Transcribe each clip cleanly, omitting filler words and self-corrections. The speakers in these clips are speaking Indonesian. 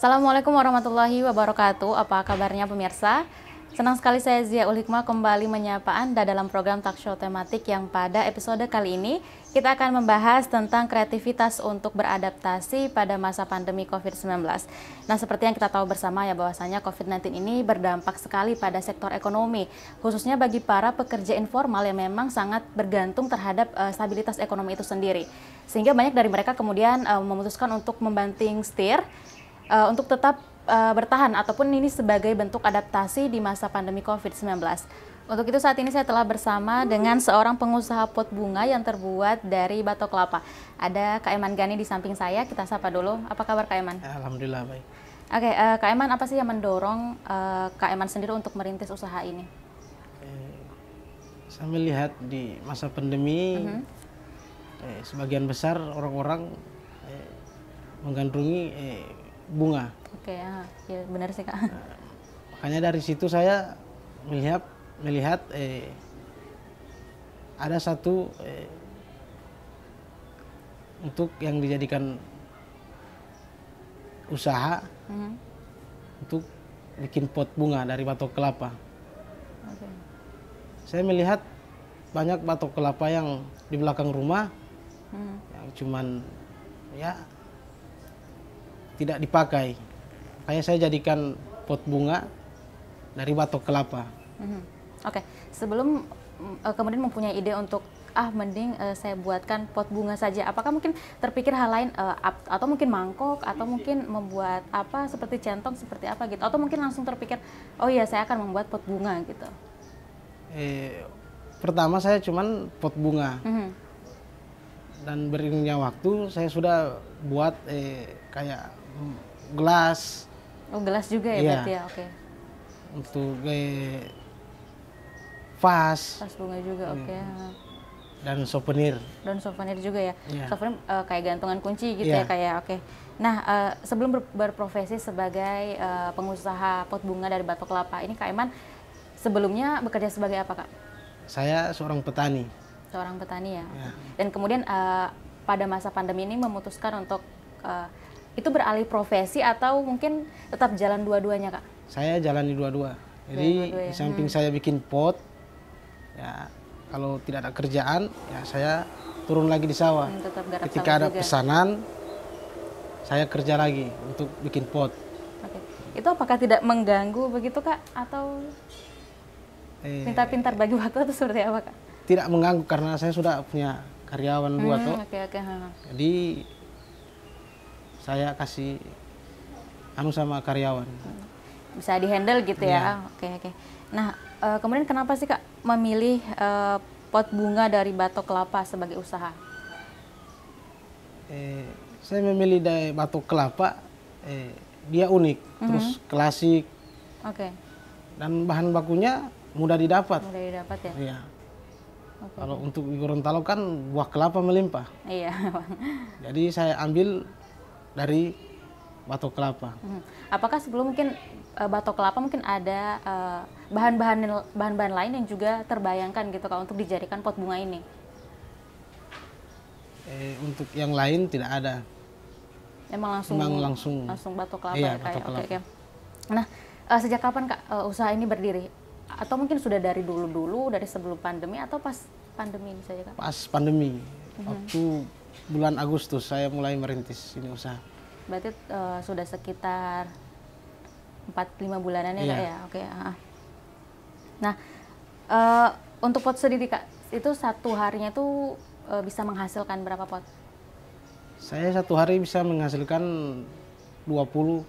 Assalamualaikum warahmatullahi wabarakatuh. Apa kabarnya pemirsa? Senang sekali saya Zia Ul Hikmah kembali menyapa Anda dalam program talk show tematik yang pada episode kali ini kita akan membahas tentang kreativitas untuk beradaptasi pada masa pandemi COVID-19. Nah, seperti yang kita tahu bersama ya bahwasanya COVID-19 ini berdampak sekali pada sektor ekonomi, khususnya bagi para pekerja informal yang memang sangat bergantung terhadap stabilitas ekonomi itu sendiri. Sehingga banyak dari mereka kemudian memutuskan untuk membanting setir untuk tetap bertahan ataupun ini sebagai bentuk adaptasi di masa pandemi COVID-19. Untuk itu saat ini saya telah bersama dengan seorang pengusaha pot bunga yang terbuat dari batok kelapa. Ada Kak Eman Gani di samping saya, kita sapa dulu. Apa kabar Kak Eman? Alhamdulillah baik. Oke, Kak Eman, apa sih yang mendorong Kak Eman sendiri untuk merintis usaha ini? Saya melihat di masa pandemi sebagian besar orang-orang menggandrungi bunga. Oke, ya benar sih Kak. Makanya dari situ saya melihat ada satu untuk yang dijadikan usaha untuk bikin pot bunga dari batok kelapa. Okay. Saya melihat banyak batok kelapa yang di belakang rumah yang cuman ya tidak dipakai. Makanya saya jadikan pot bunga dari batok kelapa. Oke, sebelum kemudian mempunyai ide untuk mending saya buatkan pot bunga saja. Apakah mungkin terpikir hal lain atau mungkin mangkok atau mungkin membuat apa seperti centong seperti apa gitu? Atau mungkin langsung terpikir oh iya saya akan membuat pot bunga gitu. Pertama saya cuman pot bunga. Dan beriringnya waktu saya sudah buat kayak gelas. Oh, gelas juga ya berarti ya, oke. Untuk vas. Vas bunga juga, oke. Dan souvenir. Dan souvenir juga ya. Yeah. Souvenir kayak gantungan kunci gitu ya Yeah. kayak, oke. Nah, sebelum berprofesi sebagai pengusaha pot bunga dari batok kelapa, ini Kak Eman sebelumnya bekerja sebagai apa Kak? Saya seorang petani. Seorang petani ya. Yeah. Dan kemudian pada masa pandemi ini memutuskan untuk itu beralih profesi atau mungkin tetap jalan dua-duanya Kak? Saya jalani dua-dua. Jadi di samping saya bikin pot, ya kalau tidak ada kerjaan, ya saya turun lagi di sawah. Ketika ada pesanan, saya kerja lagi untuk bikin pot. Oke. Itu apakah tidak mengganggu begitu Kak? Atau pintar-pintar bagi waktu atau seperti apa Kak? Tidak mengganggu karena saya sudah punya karyawan dua toh. Oke. Jadi saya kasih sama karyawan. Bisa dihandle gitu ya. Oke. Nah, kemudian kenapa sih Kak memilih pot bunga dari batok kelapa sebagai usaha? Saya memilih dari batok kelapa, dia unik, terus klasik. Oke. Dan bahan bakunya mudah didapat. Mudah didapat ya. Iya. Kalau untuk di Gorontalo kan buah kelapa melimpah. Iya. Jadi saya ambil dari batok kelapa. Apakah sebelum mungkin batok kelapa mungkin ada bahan-bahan lain yang juga terbayangkan gitu Kak untuk dijadikan pot bunga ini? Untuk yang lain tidak ada. Emang langsung batok kelapa iya, ya Kak? Batok kelapa. Oke. Nah, sejak kapan Kak usaha ini berdiri? Atau mungkin sudah dari dulu dari sebelum pandemi atau pas pandemi ini saja Kak? Pas pandemi. Waktu bulan Agustus saya mulai merintis ini usaha. Berarti sudah sekitar 4-5 bulanan ya Kak ya? Oke. Nah, untuk pot sendiri Kak, itu satu harinya tuh bisa menghasilkan berapa pot? Saya satu hari bisa menghasilkan 20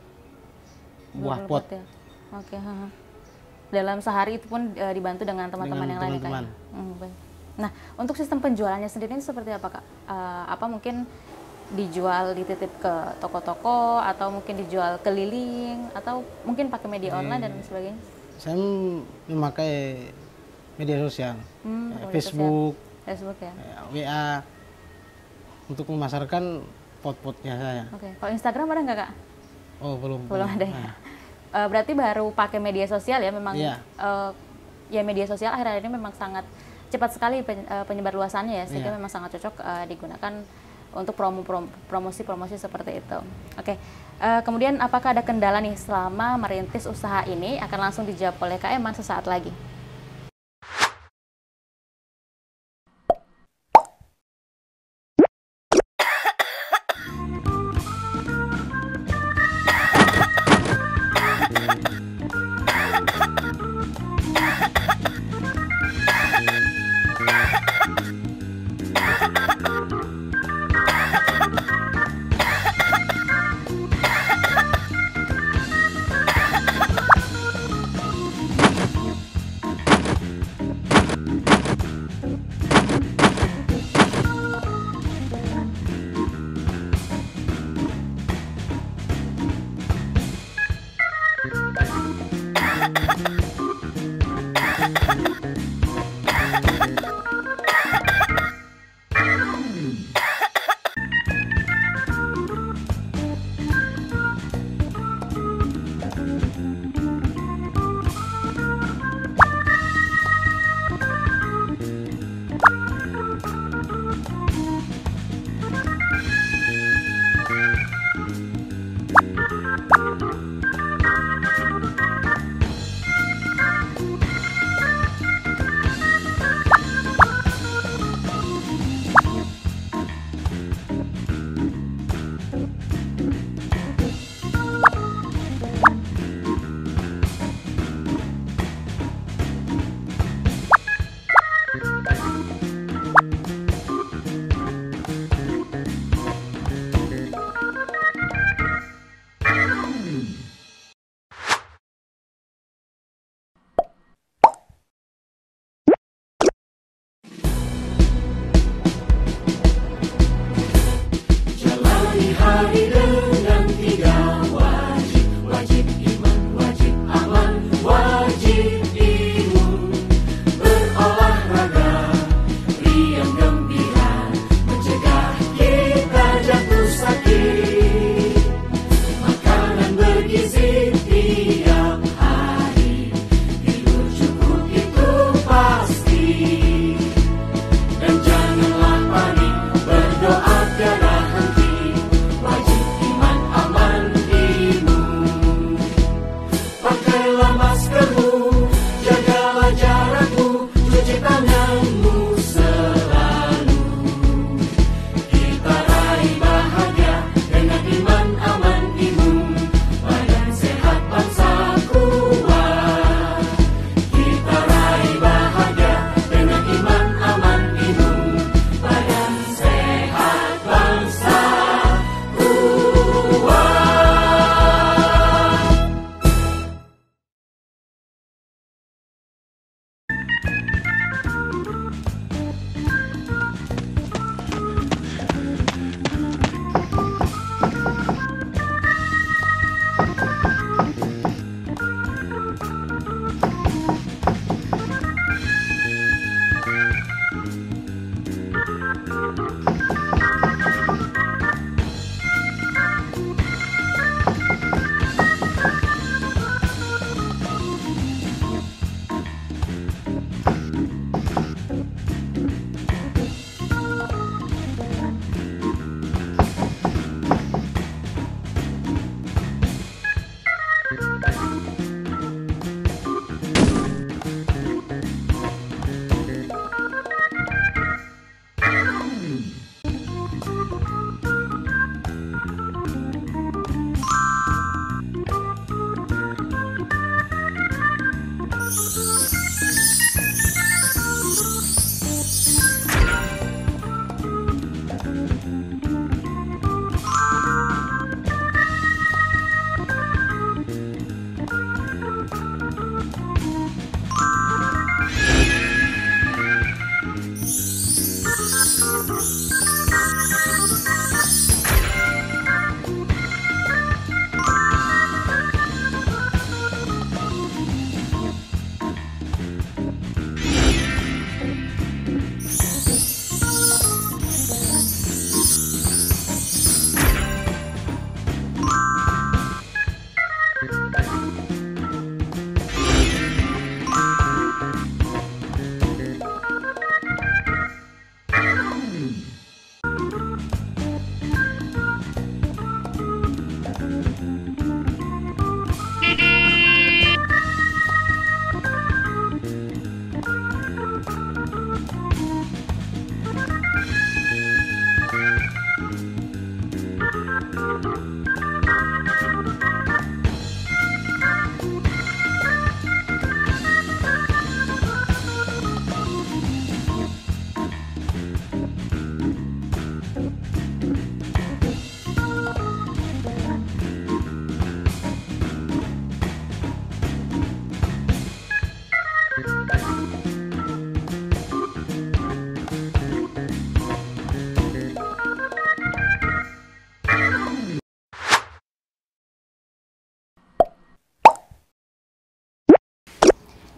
buah pot. Ya? Oke. Dalam sehari itu pun dibantu dengan teman-teman yang lain Kak? Nah, untuk sistem penjualannya sendiri ini seperti apa Kak? Apa mungkin dijual dititip ke toko-toko atau mungkin dijual keliling atau mungkin pakai media online dan sebagainya? Saya memakai media sosial, Facebook, ya. WA untuk memasarkan pot-potnya saya. Oke. Kalau Instagram ada nggak Kak? Oh belum. Belum ada ya. Berarti baru pakai media sosial ya memang. Iya. Ya media sosial akhir-akhir ini memang sangat cepat sekali penyebar luasannya ya sehingga memang sangat cocok digunakan untuk promosi-promosi seperti itu. Oke, kemudian apakah ada kendala nih selama merintis usaha ini? Akan langsung dijawab oleh Kak Eman sesaat lagi.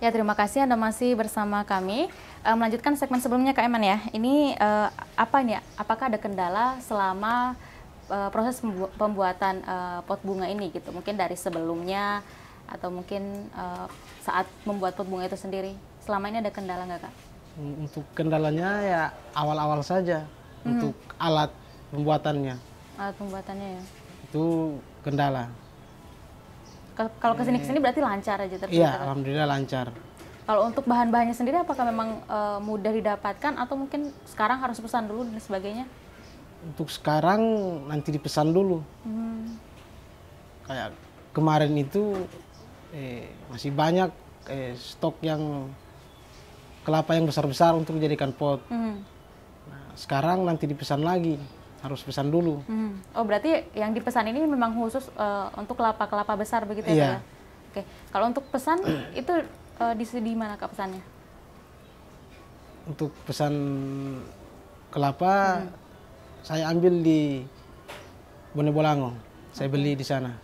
Ya, terima kasih Anda masih bersama kami. Melanjutkan segmen sebelumnya Kak Eman ya. Ini apa ini ya? Apakah ada kendala selama proses pembuatan pot bunga ini gitu? Mungkin dari sebelumnya atau mungkin saat membuat pot bunga itu sendiri. Selama ini ada kendala nggak Kak? Untuk kendalanya ya awal-awal saja. Untuk alat pembuatannya. Alat pembuatannya ya. Itu kendala. Kalau kesini berarti lancar aja terus. Iya, alhamdulillah lancar. Kalau untuk bahan-bahannya sendiri apakah memang mudah didapatkan atau mungkin sekarang harus pesan dulu dan sebagainya? Untuk sekarang nanti dipesan dulu. Kayak kemarin itu masih banyak stok yang kelapa yang besar-besar untuk dijadikan pot. Nah, sekarang nanti dipesan lagi, harus pesan dulu. Oh, berarti yang dipesan ini memang khusus untuk kelapa-kelapa besar begitu ya? Iya. Kak? Oke, kalau untuk pesan itu di mana Kak pesannya? Untuk pesan kelapa saya ambil di Bone Bolango. Saya beli di sana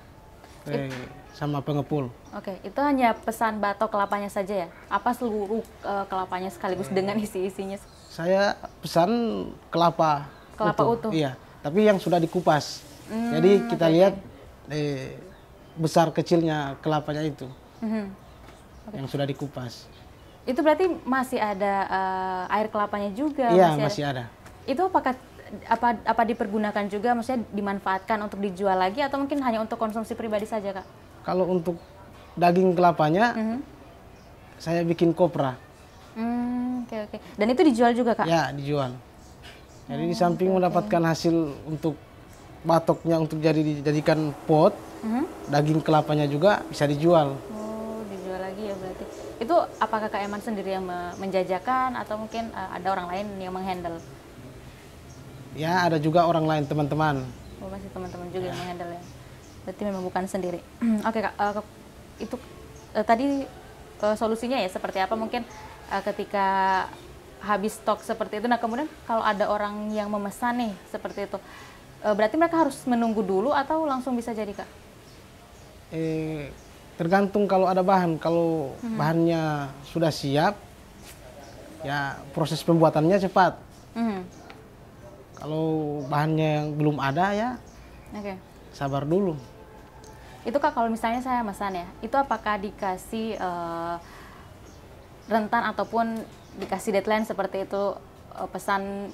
sama pengepul. Oke, itu hanya pesan batok kelapanya saja ya? Apa seluruh kelapanya sekaligus dengan isi-isinya? Saya pesan kelapa Utuh. Iya, tapi yang sudah dikupas. Jadi kita lihat besar kecilnya kelapanya itu. Yang sudah dikupas. Itu berarti masih ada air kelapanya juga? Iya, masih ada. Itu apakah apa dipergunakan juga, maksudnya dimanfaatkan untuk dijual lagi atau mungkin hanya untuk konsumsi pribadi saja Kak? Kalau untuk daging kelapanya, saya bikin kopra. Oke. Dan itu dijual juga Kak? Ya, dijual. Jadi di samping mendapatkan hasil untuk batoknya untuk dijadikan pot, daging kelapanya juga bisa dijual. Oh, dijual lagi ya berarti. Itu apakah Kak Eman sendiri yang menjajakan atau mungkin ada orang lain yang menghandle? Ya, ada juga orang lain, teman-teman. Oh, masih teman-teman juga yang menghandle ya. Berarti memang bukan sendiri. Oke Kak, itu tadi solusinya ya seperti apa mungkin ketika habis stok seperti itu. Nah, kemudian kalau ada orang yang memesan nih seperti itu, berarti mereka harus menunggu dulu atau langsung bisa jadi Kak? Tergantung kalau ada bahan. Kalau bahannya sudah siap, ya proses pembuatannya cepat. Kalau bahannya yang belum ada ya, sabar dulu. Itu Kak, kalau misalnya saya mesan ya, itu apakah dikasih rentan ataupun dikasih deadline seperti itu, pesan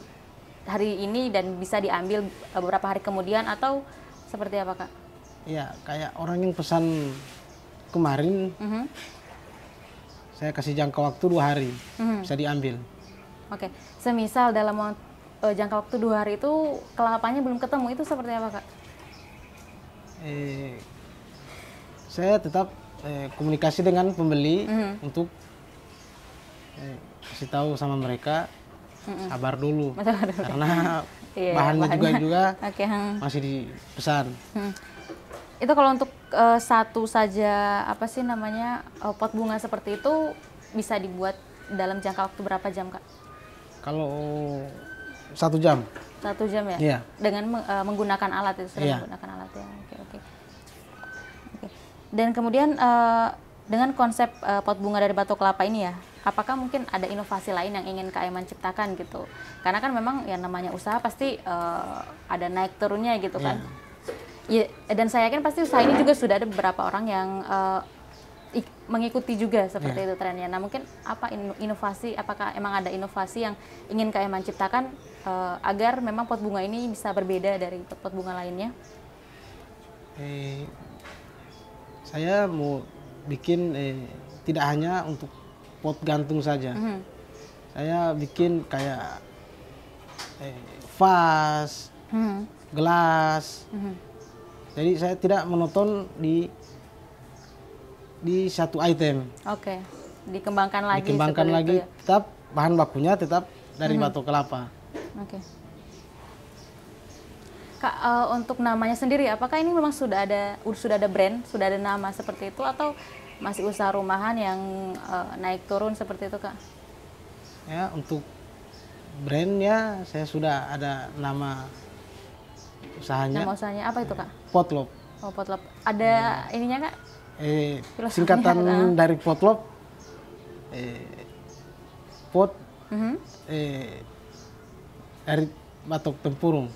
hari ini dan bisa diambil beberapa hari kemudian atau seperti apa Kak? Iya, kayak orang yang pesan kemarin, saya kasih jangka waktu 2 hari, bisa diambil. Oke, semisal dalam jangka waktu 2 hari itu kelapanya belum ketemu, itu seperti apa Kak? Saya tetap komunikasi dengan pembeli untuk kasih tahu sama mereka sabar dulu, karena bahannya juga masih dipesan. Itu kalau untuk satu saja apa sih namanya pot bunga seperti itu bisa dibuat dalam jangka waktu berapa jam Kak? Kalau 1 jam. 1 jam ya? Iya. Dengan menggunakan alat itu, menggunakan alat ya. Oke. Dan kemudian dengan konsep pot bunga dari batok kelapa ini ya, apakah mungkin ada inovasi lain yang ingin Kak Eman ciptakan gitu? Karena kan memang yang namanya usaha pasti ada naik turunnya gitu kan. Ya, dan saya yakin pasti usaha ini juga sudah ada beberapa orang yang mengikuti juga seperti itu trennya. Nah, mungkin apa inovasi, apakah emang ada inovasi yang ingin Kak Eman ciptakan agar memang pot bunga ini bisa berbeda dari pot bunga lainnya? Saya mau bikin tidak hanya untuk pot gantung saja. Saya bikin kayak vas, gelas. Jadi saya tidak monoton di satu item. Oke, dikembangkan lagi. Dikembangkan lagi, ya? Tetap bahan bakunya tetap dari batok kelapa. Oke. Kak, untuk namanya sendiri, apakah ini memang sudah ada brand, sudah ada nama seperti itu, atau masih usaha rumahan yang naik turun seperti itu Kak? Ya, untuk brandnya saya sudah ada nama usahanya. Nama usahanya apa itu Kak? Potlop. Oh, Potlop. Ada ininya Kak? Singkatan dari Potlop, pot dari batok tempurung.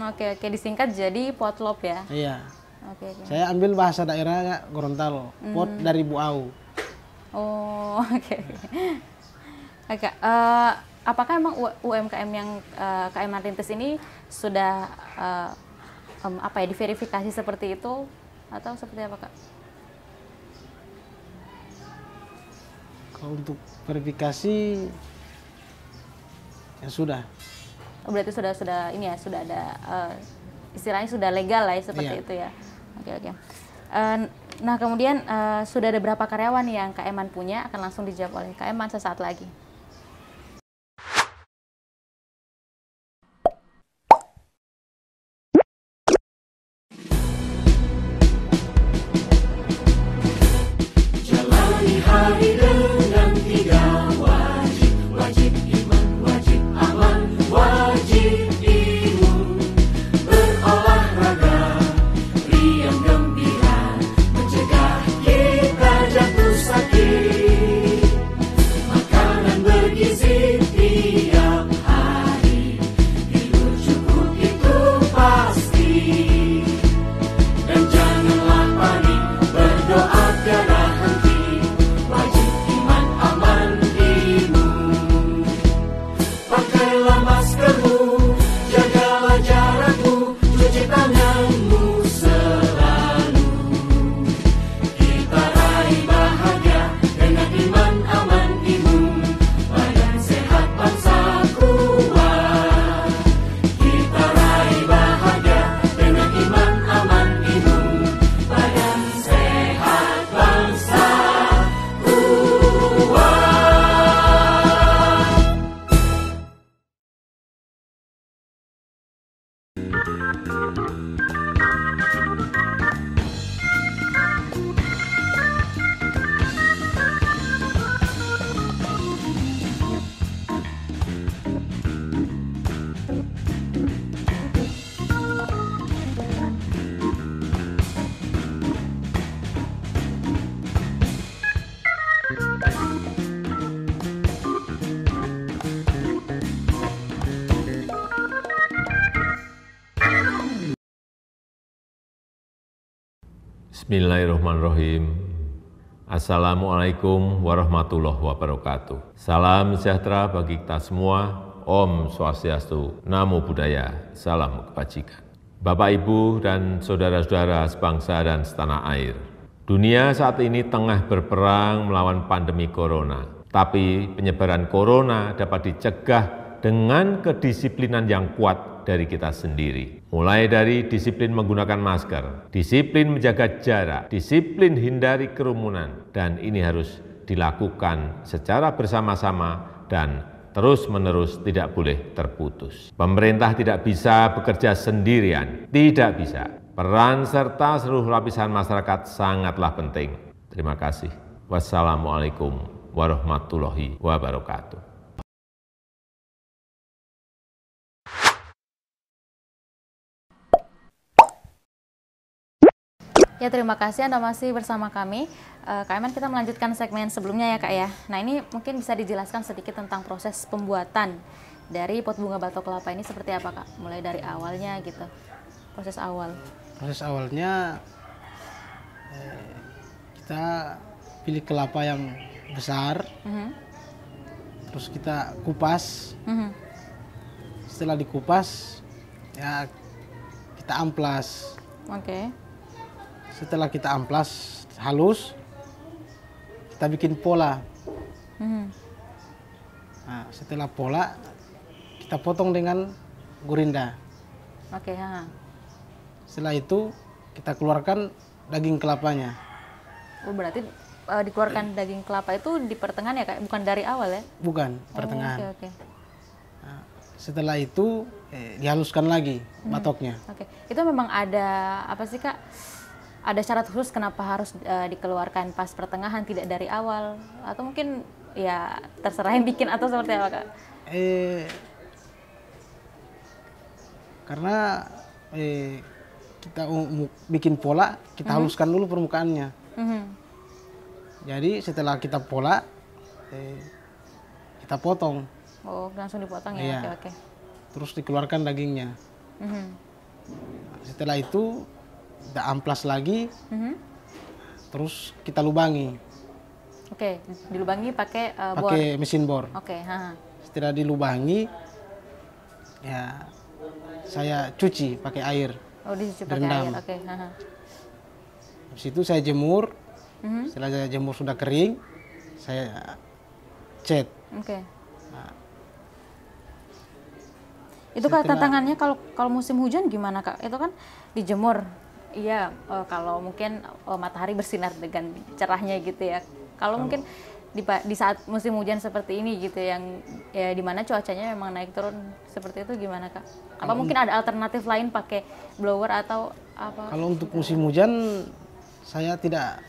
Oke, disingkat jadi potlop ya? Iya. Oke. Saya ambil bahasa daerahnya Gorontalo, pot dari buau. Oh, oke. Apakah emang UMKM yang KM Rintis ini sudah diverifikasi seperti itu atau seperti apa, Kak? Kalau untuk verifikasi ya sudah. Berarti sudah ini ya, sudah ada istilahnya sudah legal lah ya, seperti itu ya. Oke. Nah kemudian sudah ada berapa karyawan yang Kak Eman punya, akan langsung dijawab oleh Kak Eman sesaat lagi. Jalani hari dengan tiga wajib, wajib iman, wajib aman, wajib imun. Berolahraga, riang gembira, mencegah kita jatuh sakit. Makanan bergizi tiap hari, tidur cukup itu pasti. Dan janganlah panik, berdoa tiada henti. Wajib iman, aman, imun. Pakailah maskermu, jagalah jarakmu, cuci tanganmu selalu. Kita raih bahagia dengan iman, aman, imun. Badan sehat, bangsa kuat. Kita raih bahagia dengan iman, aman, imun. Badan sehat, bangsa kuat. Bismillahirrahmanirrahim. Assalamualaikum warahmatullahi wabarakatuh. Salam sejahtera bagi kita semua. Om Swastiastu, Namo Buddhaya, salam kebajikan. Bapak, Ibu, dan saudara-saudara sebangsa dan setanah air. Dunia saat ini tengah berperang melawan pandemi corona. Tapi penyebaran corona dapat dicegah dengan kedisiplinan yang kuat dari kita sendiri. Mulai dari disiplin menggunakan masker, disiplin menjaga jarak, disiplin hindari kerumunan, dan ini harus dilakukan secara bersama-sama dan terus-menerus, tidak boleh terputus. Pemerintah tidak bisa bekerja sendirian, tidak bisa. Peran serta seluruh lapisan masyarakat sangatlah penting. Terima kasih. Wassalamualaikum warahmatullahi wabarakatuh. Ya, terima kasih Anda masih bersama kami. Kak Eman, kita melanjutkan segmen sebelumnya ya Kak ya. Nah ini mungkin bisa dijelaskan sedikit tentang proses pembuatan dari pot bunga batok kelapa ini seperti apa Kak? Mulai dari awalnya gitu, proses awal. Proses awalnya kita pilih kelapa yang besar, terus kita kupas. Setelah dikupas, ya kita amplas. Oke. Setelah kita amplas halus, kita bikin pola. Nah, setelah pola, kita potong dengan gurinda. Oke. Setelah itu, kita keluarkan daging kelapanya. Oh, berarti dikeluarkan daging kelapa itu di pertengahan ya Kak? Bukan dari awal ya? Bukan, pertengahan. Oke. Nah, setelah itu, dihaluskan lagi batoknya. Oke. Itu memang ada apa sih Kak? Ada syarat khusus kenapa harus dikeluarkan pas pertengahan, tidak dari awal? Atau mungkin ya terserah yang bikin atau seperti apa Kak? Karena kita bikin pola, kita haluskan dulu permukaannya. Jadi setelah kita pola, kita potong. Oh, langsung dipotong ya. Iya. Oke, oke. Terus dikeluarkan dagingnya. Mhm. Setelah itu kita amplas lagi, Mhm. terus kita lubangi Oke, dilubangi pakai bor. pakai mesin bor. Oke, ha. Setelah dilubangi, ya saya cuci pakai air. Oh, dicuci pakai Direndam. air. Oke, ha. Habis itu saya jemur. Mhm. Setelah saya jemur sudah kering, saya cat. Oke. Nah, Itu Kak setelah- tantangannya kalau musim hujan gimana Kak? Itu kan dijemur. Iya, kalau mungkin matahari bersinar dengan cerahnya gitu ya. Kalau mungkin di saat musim hujan seperti ini gitu yang ya di mana cuacanya memang naik turun seperti itu gimana Kak? Apa mungkin ada alternatif lain pakai blower atau apa? Kalau untuk musim hujan saya tidak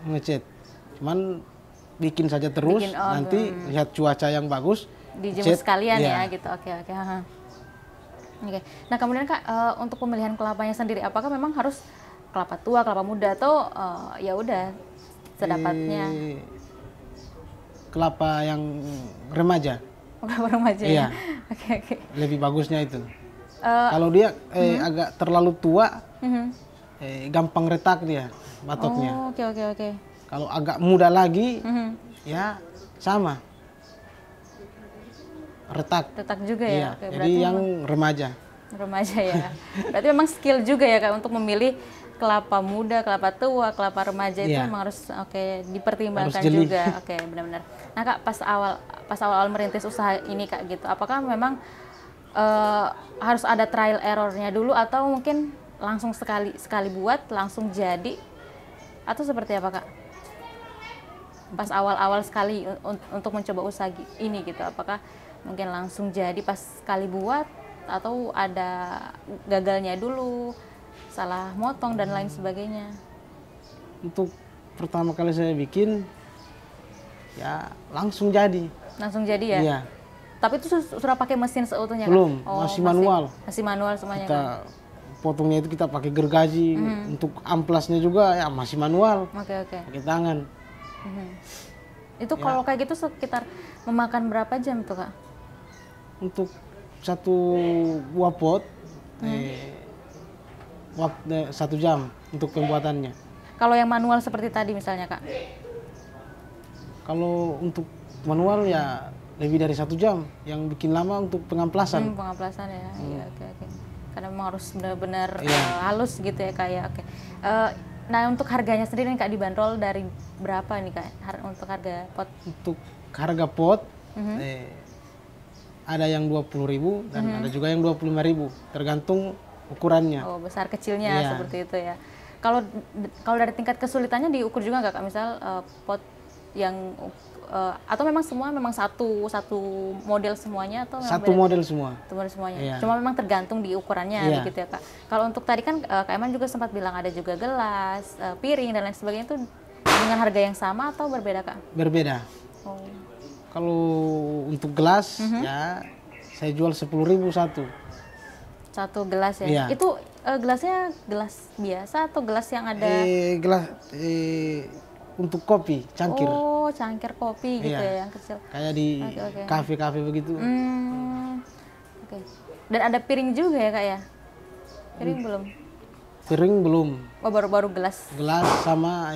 ngecat, cuman bikin saja terus. Bikin, oh, Nanti lihat cuaca yang bagus, Dijemur cat, sekalian iya. ya gitu. Oke, oke. Ha. Oke. Nah, kemudian Kak untuk pemilihan kelapanya sendiri apakah memang harus kelapa tua, kelapa muda atau ya udah sedapatnya? Kelapa yang remaja Kelapa remaja Iya. ya. Oke, oke. lebih bagusnya itu. Eh, Kalau dia agak terlalu tua, mhm. gampang retak dia batoknya. Oh, oke, oke, oke. Kalau agak muda lagi, Mhm. ya sama retak. Tetap juga ya. Iya. Oke, Jadi berarti yang remaja. remaja ya. Berarti memang skill juga ya Kak untuk memilih kelapa muda, kelapa tua, kelapa remaja itu Iya. memang harus dipertimbangkan Harus jeli. juga. Oke, benar-benar. Nah Kak, pas awal merintis usaha ini Kak gitu, apakah memang harus ada trial errornya dulu atau mungkin langsung sekali buat langsung jadi atau seperti apa Kak? Pas awal-awal sekali untuk mencoba usaha ini gitu, apakah mungkin langsung jadi pas sekali buat atau ada gagalnya dulu, salah motong dan lain sebagainya? Untuk pertama kali saya bikin, ya langsung jadi. Langsung jadi ya? Iya. Tapi itu sudah pakai mesin seutuhnya Kak? Belum, masih manual. Masih manual semuanya Kita Kak? potongnya itu kita pakai gergaji. Untuk amplasnya juga ya masih manual, Oke, oke. pakai tangan. Mhm. Itu kalau kayak gitu sekitar memakan berapa jam tuh Kak? Untuk satu buah pot, waktu 1 jam untuk pembuatannya. Kalau yang manual seperti tadi misalnya Kak? Kalau untuk manual ya lebih dari 1 jam. Yang bikin lama untuk pengamplasan. Pengamplasan ya, iya, oke, oke. Karena memang harus benar-benar Iya. halus gitu ya Kak ya, oke. Nah untuk harganya sendiri nih Kak dibanderol dari berapa nih Kak untuk harga pot? Untuk harga pot, ada yang 20.000 dan ada juga yang 25.000, tergantung ukurannya. Oh besar kecilnya Iya. seperti itu ya. Kalau dari tingkat kesulitannya diukur juga nggak Kak? Misal pot yang atau memang semua memang satu model semuanya atau memang Satu model semua. Satu model semuanya. Iya. Cuma memang tergantung di ukurannya Iya. gitu ya Kak. Kalau untuk tadi kan Kak Eman juga sempat bilang ada juga gelas, piring dan lain sebagainya itu dengan harga yang sama atau berbeda Kak? Berbeda. Oh. Kalau untuk gelas, ya saya jual 10.000 satu. Satu gelas ya. Iya. Itu gelasnya gelas biasa atau gelas yang ada Gelas untuk kopi, cangkir. Oh, cangkir kopi gitu Iya. ya yang kecil. Kayak di Oke, oke. kafe-kafe begitu. Oke. Dan ada piring juga ya Kak ya? Piring belum? Piring belum. Oh, baru-baru gelas. Gelas sama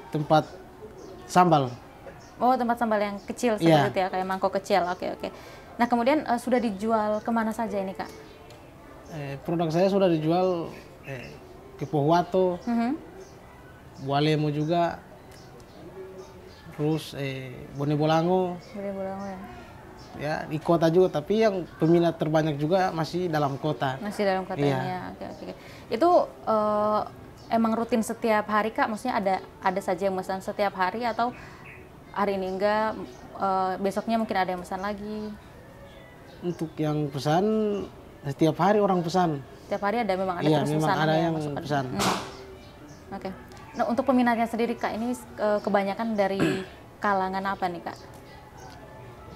tempat sambal. Oh, tempat sambal yang kecil Iya. seperti itu ya, kayak mangkok kecil. Oke, oke. Nah, kemudian sudah dijual kemana saja ini Kak? Produk saya sudah dijual ke Pohuwato, Bualemo juga, terus Bone Bolango, Boleh bolang ya. ya di kota juga. Tapi yang peminat terbanyak juga masih dalam kota. Masih dalam kotanya. Iya. Oke, oke. Itu emang rutin setiap hari Kak? Maksudnya ada saja yang pesan setiap hari atau hari ini enggak, besoknya mungkin ada yang pesan lagi? Untuk yang pesan setiap hari orang pesan. Setiap hari memang ada Iya, terus memang pesanan ada ya, yang masuk ke- pesan. Oke. Nah, untuk peminatnya sendiri Kak, ini kebanyakan dari kalangan apa nih Kak?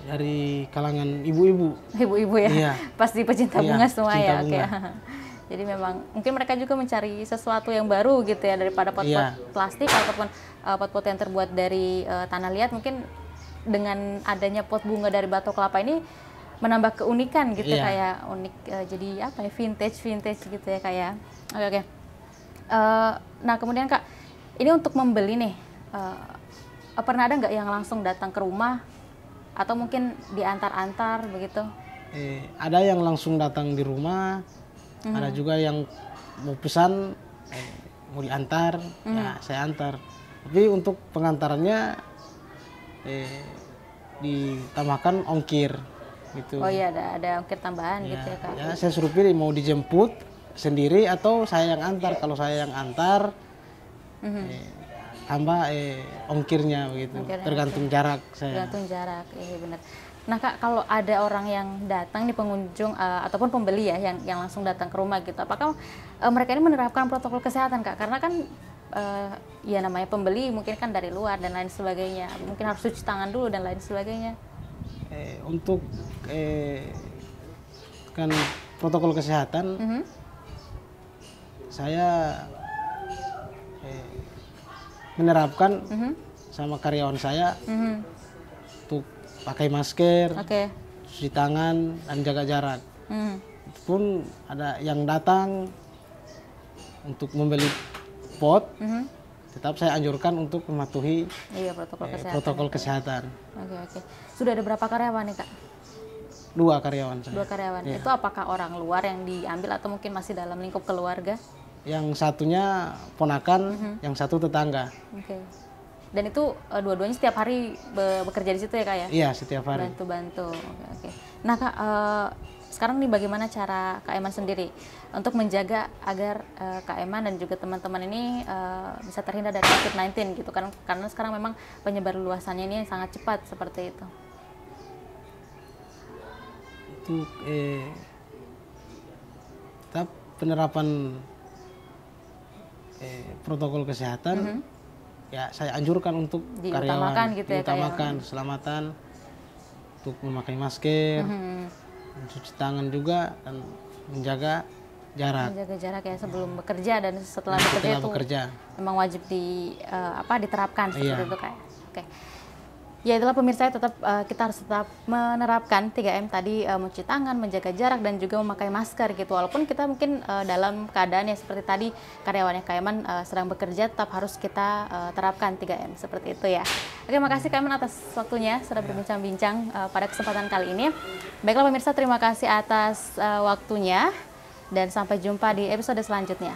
Dari kalangan ibu-ibu. Ibu-ibu ya? Iya. Pasti pecinta Iya, bunga semua pecinta ya? Oke. bunga. Jadi memang mungkin mereka juga mencari sesuatu yang baru gitu ya, daripada pot-pot plastik ataupun pot-pot yang terbuat dari tanah liat. Mungkin dengan adanya pot bunga dari batok kelapa ini menambah keunikan gitu, kayak unik, jadi apa ya, vintage gitu ya kayak. Oke. Nah kemudian Kak, ini untuk membeli nih, pernah ada nggak yang langsung datang ke rumah atau mungkin diantar-antar begitu? Ada yang langsung datang di rumah, ada juga yang mau pesan, mau diantar, ya saya antar. Tapi untuk pengantarannya ditambahkan ongkir gitu. Oh iya, ada ongkir tambahan gitu ya Kak? Ya, saya suruh pilih mau dijemput sendiri atau saya yang antar. Kalau saya yang antar, tambah ongkirnya begitu. Tergantung jarak saya. Tergantung jarak, iya benar. Nah Kak, kalau ada orang yang datang nih, pengunjung ataupun pembeli ya, yang langsung datang ke rumah gitu, apakah mereka ini menerapkan protokol kesehatan Kak? Karena kan ya namanya pembeli mungkin kan dari luar dan lain sebagainya, mungkin harus cuci tangan dulu dan lain sebagainya. Untuk kan protokol kesehatan, saya menerapkan sama karyawan saya untuk pakai masker, cuci tangan, dan jaga jarak. Itu pun ada yang datang untuk membeli pot, tetap saya anjurkan untuk mematuhi protokol kesehatan. Oke. Sudah ada berapa karyawan nih Kak? 2 karyawan saya. 2 karyawan. Itu apakah orang luar yang diambil atau mungkin masih dalam lingkup keluarga? Yang satunya ponakan, yang satu tetangga. Oke. Dan itu dua-duanya setiap hari bekerja di situ ya Kak ya? Iya, setiap hari. Bantu-bantu. Oke. Nah Kak, sekarang nih bagaimana cara Kak Eman sendiri untuk menjaga agar Kak Eman dan juga teman-teman ini bisa terhindar dari COVID-19 gitu kan? Karena sekarang memang penyebar luasannya ini sangat cepat seperti itu. Untuk tetap penerapan protokol kesehatan, ya saya anjurkan untuk karyawan gitu ya, diutamakan keselamatan, untuk memakai masker, mencuci tangan juga, dan menjaga jarak. Menjaga jarak ya sebelum bekerja dan setelah bekerja itu memang wajib diterapkan seperti itu Kak. Oke. Ya itulah pemirsa, kita harus tetap menerapkan 3M tadi, mencuci tangan, menjaga jarak, dan juga memakai masker gitu. Walaupun kita mungkin dalam keadaan yang seperti tadi karyawannya Kak Eman sedang bekerja, tetap harus kita terapkan 3M seperti itu ya. Oke, makasih Kak Eman atas waktunya sudah berbincang-bincang pada kesempatan kali ini. Baiklah pemirsa, terima kasih atas waktunya dan sampai jumpa di episode selanjutnya.